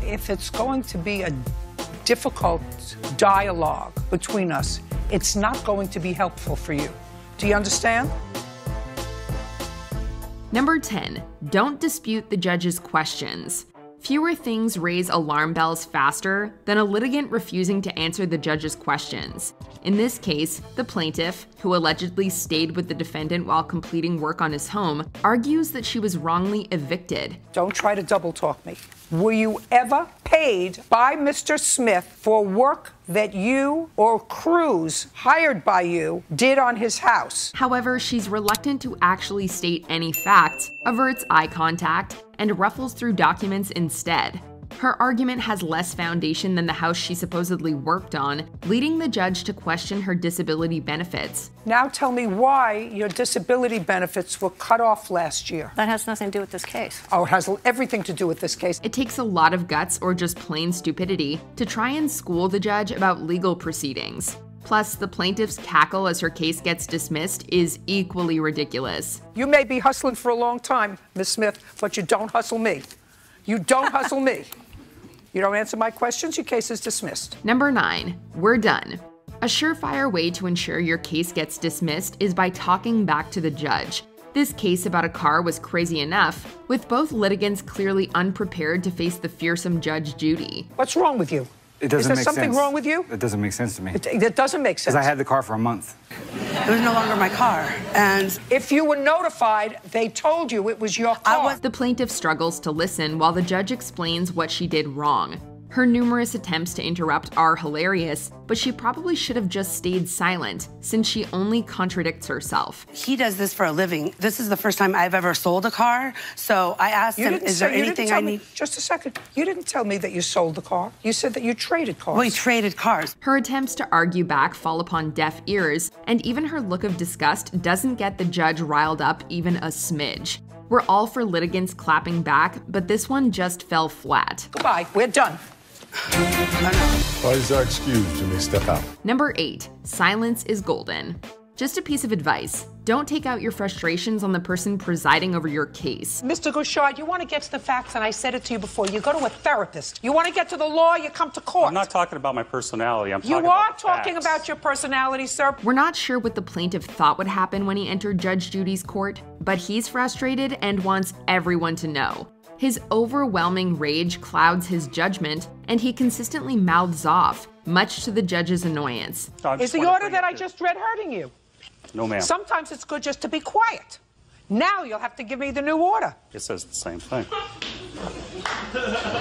If it's going to be a difficult dialogue between us, it's not going to be helpful for you. Do you understand? Number 10, don't dispute the judge's questions. Fewer things raise alarm bells faster than a litigant refusing to answer the judge's questions. In this case, the plaintiff, who allegedly stayed with the defendant while completing work on his home, argues that she was wrongly evicted. Don't try to double talk me. Were you ever paid by Mr. Smith for work that you or crews hired by you did on his house? However, she's reluctant to actually state any facts, averts eye contact, and ruffles through documents instead. Her argument has less foundation than the house she supposedly worked on, leading the judge to question her disability benefits. Now tell me why your disability benefits were cut off last year. That has nothing to do with this case. Oh, it has everything to do with this case. It takes a lot of guts or just plain stupidity to try and school the judge about legal proceedings. Plus, the plaintiff's cackle as her case gets dismissed is equally ridiculous. You may be hustling for a long time, Ms. Smith, but you don't hustle me. You don't hustle me. You don't answer my questions, your case is dismissed. Number 9, we're done. A surefire way to ensure your case gets dismissed is by talking back to the judge. This case about a car was crazy enough, with both litigants clearly unprepared to face the fearsome Judge Judy. What's wrong with you? It doesn't make sense. Is there something wrong with you? It doesn't make sense to me. It doesn't make sense. Because I had the car for a month. It was no longer my car, and if you were notified, they told you it was your car. The plaintiff struggles to listen while the judge explains what she did wrong. Her numerous attempts to interrupt are hilarious, but she probably should have just stayed silent, since she only contradicts herself. He does this for a living. This is the first time I've ever sold a car, so I asked him, is there anything I need? Just a second. You didn't tell me that you sold the car. You said that you traded cars. Well, we traded cars. Her attempts to argue back fall upon deaf ears, and even her look of disgust doesn't get the judge riled up even a smidge. We're all for litigants clapping back, but this one just fell flat. Goodbye, we're done. Parties are excused. You may step out. Number 8, silence is golden. Just a piece of advice. Don't take out your frustrations on the person presiding over your case. Mr. Gouchard, you want to get to the facts, and I said it to you before. You go to a therapist. You want to get to the law, you come to court. I'm not talking about my personality. I'm talking You about are talking about your personality, sir. We're not sure what the plaintiff thought would happen when he entered Judge Judy's court, but he's frustrated and wants everyone to know. His overwhelming rage clouds his judgment, and he consistently mouths off, much to the judge's annoyance. Is the order that I just read hurting you? No, ma'am. Sometimes it's good just to be quiet. Now you'll have to give me the new order. It says the same thing.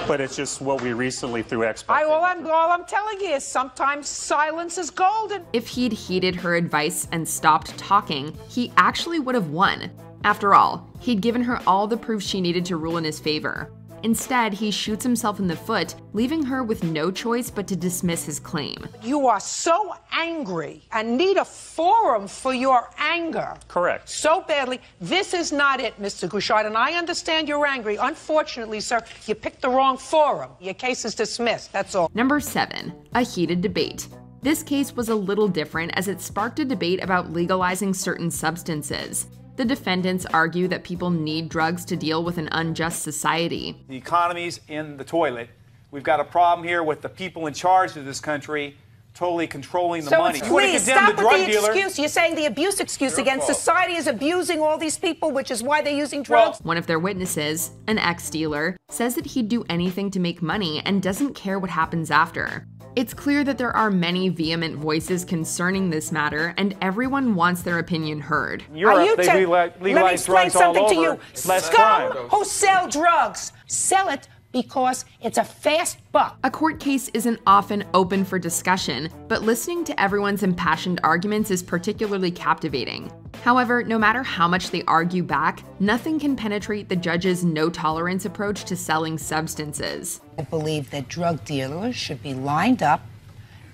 But it's just what we recently, through expert. All I'm telling you is sometimes silence is golden. If he'd heeded her advice and stopped talking, he actually would have won. After all, he'd given her all the proof she needed to rule in his favor. Instead, he shoots himself in the foot, leaving her with no choice but to dismiss his claim. You are so angry and need a forum for your anger. Correct. So badly. This is not it, Mr. Gouchard, and I understand you're angry. Unfortunately, sir, you picked the wrong forum. Your case is dismissed, that's all. Number 7, a heated debate. This case was a little different as it sparked a debate about legalizing certain substances. The defendants argue that people need drugs to deal with an unjust society. The economy's in the toilet. We've got a problem here with the people in charge of this country totally controlling the money. Please stop with the excuse. You're saying the abuse excuse again. Society is abusing all these people, which is why they're using drugs. One of their witnesses, an ex-dealer, says that he'd do anything to make money and doesn't care what happens after. It's clear that there are many vehement voices concerning this matter, and everyone wants their opinion heard. Europe, they legalize drugs all over. Let me explain something to you. Scum who sell drugs sell it because it's a fast buck. A court case isn't often open for discussion, but listening to everyone's impassioned arguments is particularly captivating. However, no matter how much they argue back, nothing can penetrate the judge's no-tolerance approach to selling substances. I believe that drug dealers should be lined up,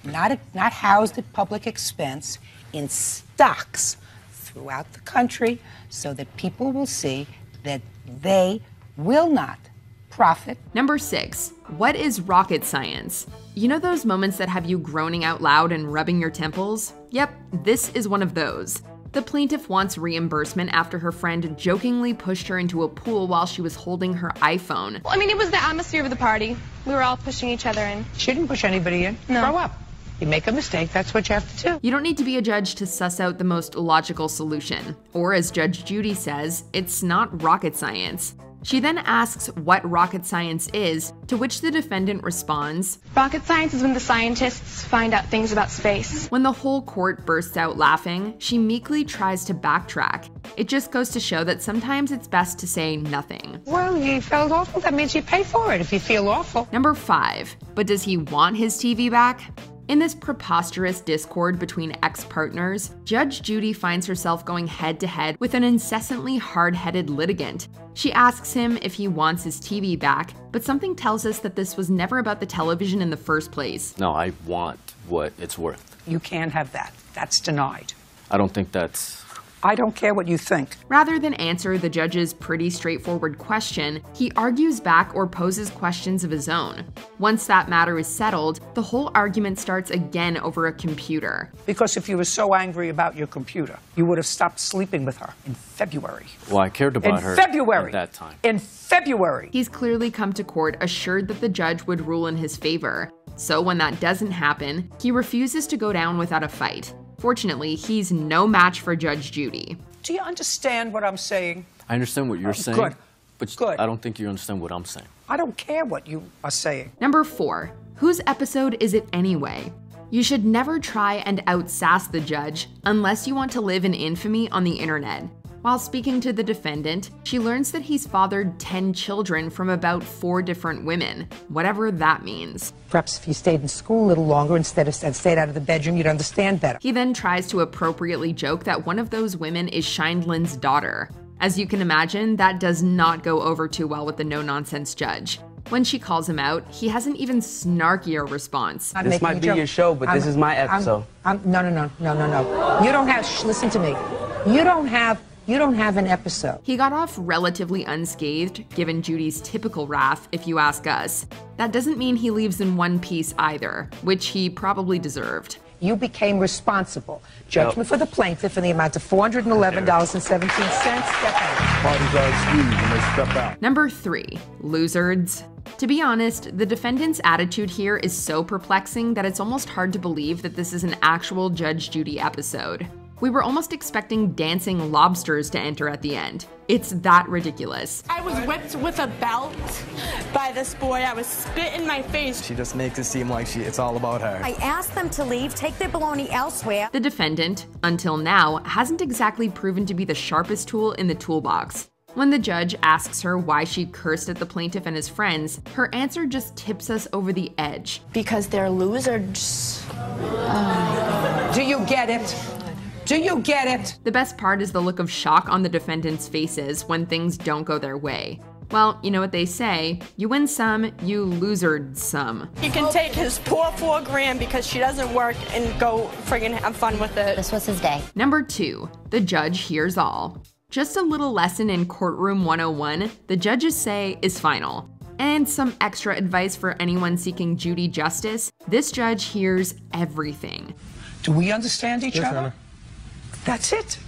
not housed at public expense, in stocks throughout the country so that people will see that they will not profit. Number 6, what is rocket science? You know those moments that have you groaning out loud and rubbing your temples? Yep, this is one of those. The plaintiff wants reimbursement after her friend jokingly pushed her into a pool while she was holding her iPhone. Well, I mean, it was the atmosphere of the party. We were all pushing each other in. She didn't push anybody in. No. Grow up. You make a mistake, that's what you have to do. You don't need to be a judge to suss out the most logical solution. Or as Judge Judy says, it's not rocket science. She then asks what rocket science is, to which the defendant responds, "Rocket science is when the scientists find out things about space." When the whole court bursts out laughing, she meekly tries to backtrack. It just goes to show that sometimes it's best to say nothing. Well, he felt awful. That means you pay for it if you feel awful. Number 5. But does he want his TV back? In this preposterous discord between ex-partners, Judge Judy finds herself going head-to-head with an incessantly hard-headed litigant. She asks him if he wants his TV back, but something tells us that this was never about the television in the first place. No, I want what it's worth. You can't have that. That's denied. I don't think that's... I don't care what you think. Rather than answer the judge's pretty straightforward question, he argues back or poses questions of his own. Once that matter is settled, the whole argument starts again over a computer. Because if you were so angry about your computer, you would have stopped sleeping with her in February. Well, I cared about her February. at that time. In February. He's clearly come to court assured that the judge would rule in his favor. So when that doesn't happen, he refuses to go down without a fight. Fortunately, he's no match for Judge Judy. Do you understand what I'm saying? I understand what you're saying. Good. But Good. I don't think you understand what I'm saying. I don't care what you are saying. Number 4. Whose episode is it anyway? You should never try and out-sass the judge unless you want to live in infamy on the internet. While speaking to the defendant, she learns that he's fathered 10 children from about 4 different women, whatever that means. Perhaps if you stayed in school a little longer instead of stayed out of the bedroom, you'd understand better. He then tries to appropriately joke that one of those women is Sheindlin's daughter. As you can imagine, that does not go over too well with the no-nonsense judge. When she calls him out, he has an even snarkier response. This might be your show, but this is my episode. No. You don't have, listen to me. You don't have an episode. He got off relatively unscathed, given Judy's typical wrath, if you ask us. That doesn't mean he leaves in one piece either, which he probably deserved. You became responsible. Judgment for the plaintiff in the amount of $411.17. Step out. Parties are excused when they step out. Number 3, losers. To be honest, the defendant's attitude here is so perplexing that it's almost hard to believe that this is an actual Judge Judy episode. We were almost expecting dancing lobsters to enter at the end. It's that ridiculous. I was whipped with a belt by this boy. I was spit in my face. She just makes it seem like it's all about her. I asked them to leave, take their baloney elsewhere. The defendant, until now, hasn't exactly proven to be the sharpest tool in the toolbox. When the judge asks her why she cursed at the plaintiff and his friends, her answer just tips us over the edge. Because they're losers. Do you get it? Do you get it? The best part is the look of shock on the defendant's faces when things don't go their way. Well, you know what they say, you win some, you losered some. He can take his poor $4 because she doesn't work and go friggin' have fun with it. This was his day. Number 2, the judge hears all. Just a little lesson in Courtroom 101, the judges say is final. And some extra advice for anyone seeking Judy justice, this judge hears everything. Do we understand each other? Honor. That's it.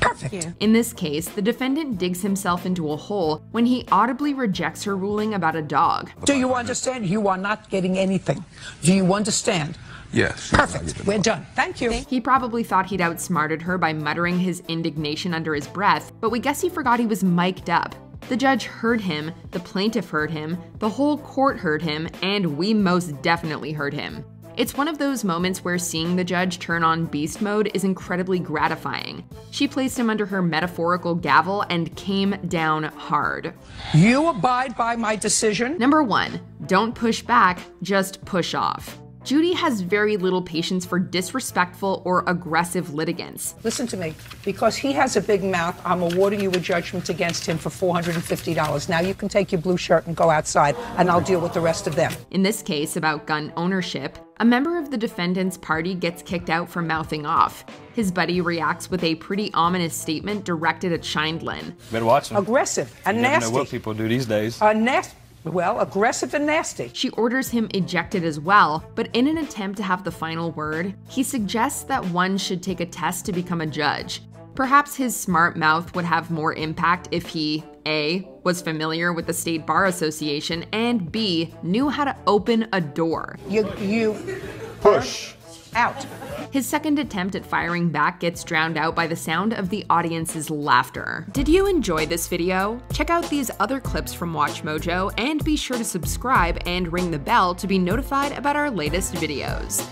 Perfect. In this case, the defendant digs himself into a hole when he audibly rejects her ruling about a dog. Do you understand? You are not getting anything. Do you understand? Yes. Perfect. We're done. Thank you. He probably thought he'd outsmarted her by muttering his indignation under his breath, but we guess he forgot he was mic'd up. The judge heard him, the plaintiff heard him, the whole court heard him, and we most definitely heard him. It's one of those moments where seeing the judge turn on beast mode is incredibly gratifying. She placed him under her metaphorical gavel and came down hard. You abide by my decision. Number 1, don't push back, just push off. Judy has very little patience for disrespectful or aggressive litigants. Listen to me. Because he has a big mouth, I'm awarding you a judgment against him for $450. Now you can take your blue shirt and go outside, and I'll deal with the rest of them. In this case about gun ownership, a member of the defendant's party gets kicked out for mouthing off. His buddy reacts with a pretty ominous statement directed at Sheindlin. Better watch him. Aggressive and you never nasty. know what people do these days. Nasty. Well, aggressive and nasty. She orders him ejected as well, but in an attempt to have the final word, he suggests that one should take a test to become a judge. Perhaps his smart mouth would have more impact if he, A, was familiar with the State Bar Association, and B, knew how to open a door. You push. Out. His second attempt at firing back gets drowned out by the sound of the audience's laughter. Did you enjoy this video? Check out these other clips from MsMojo and be sure to subscribe and ring the bell to be notified about our latest videos.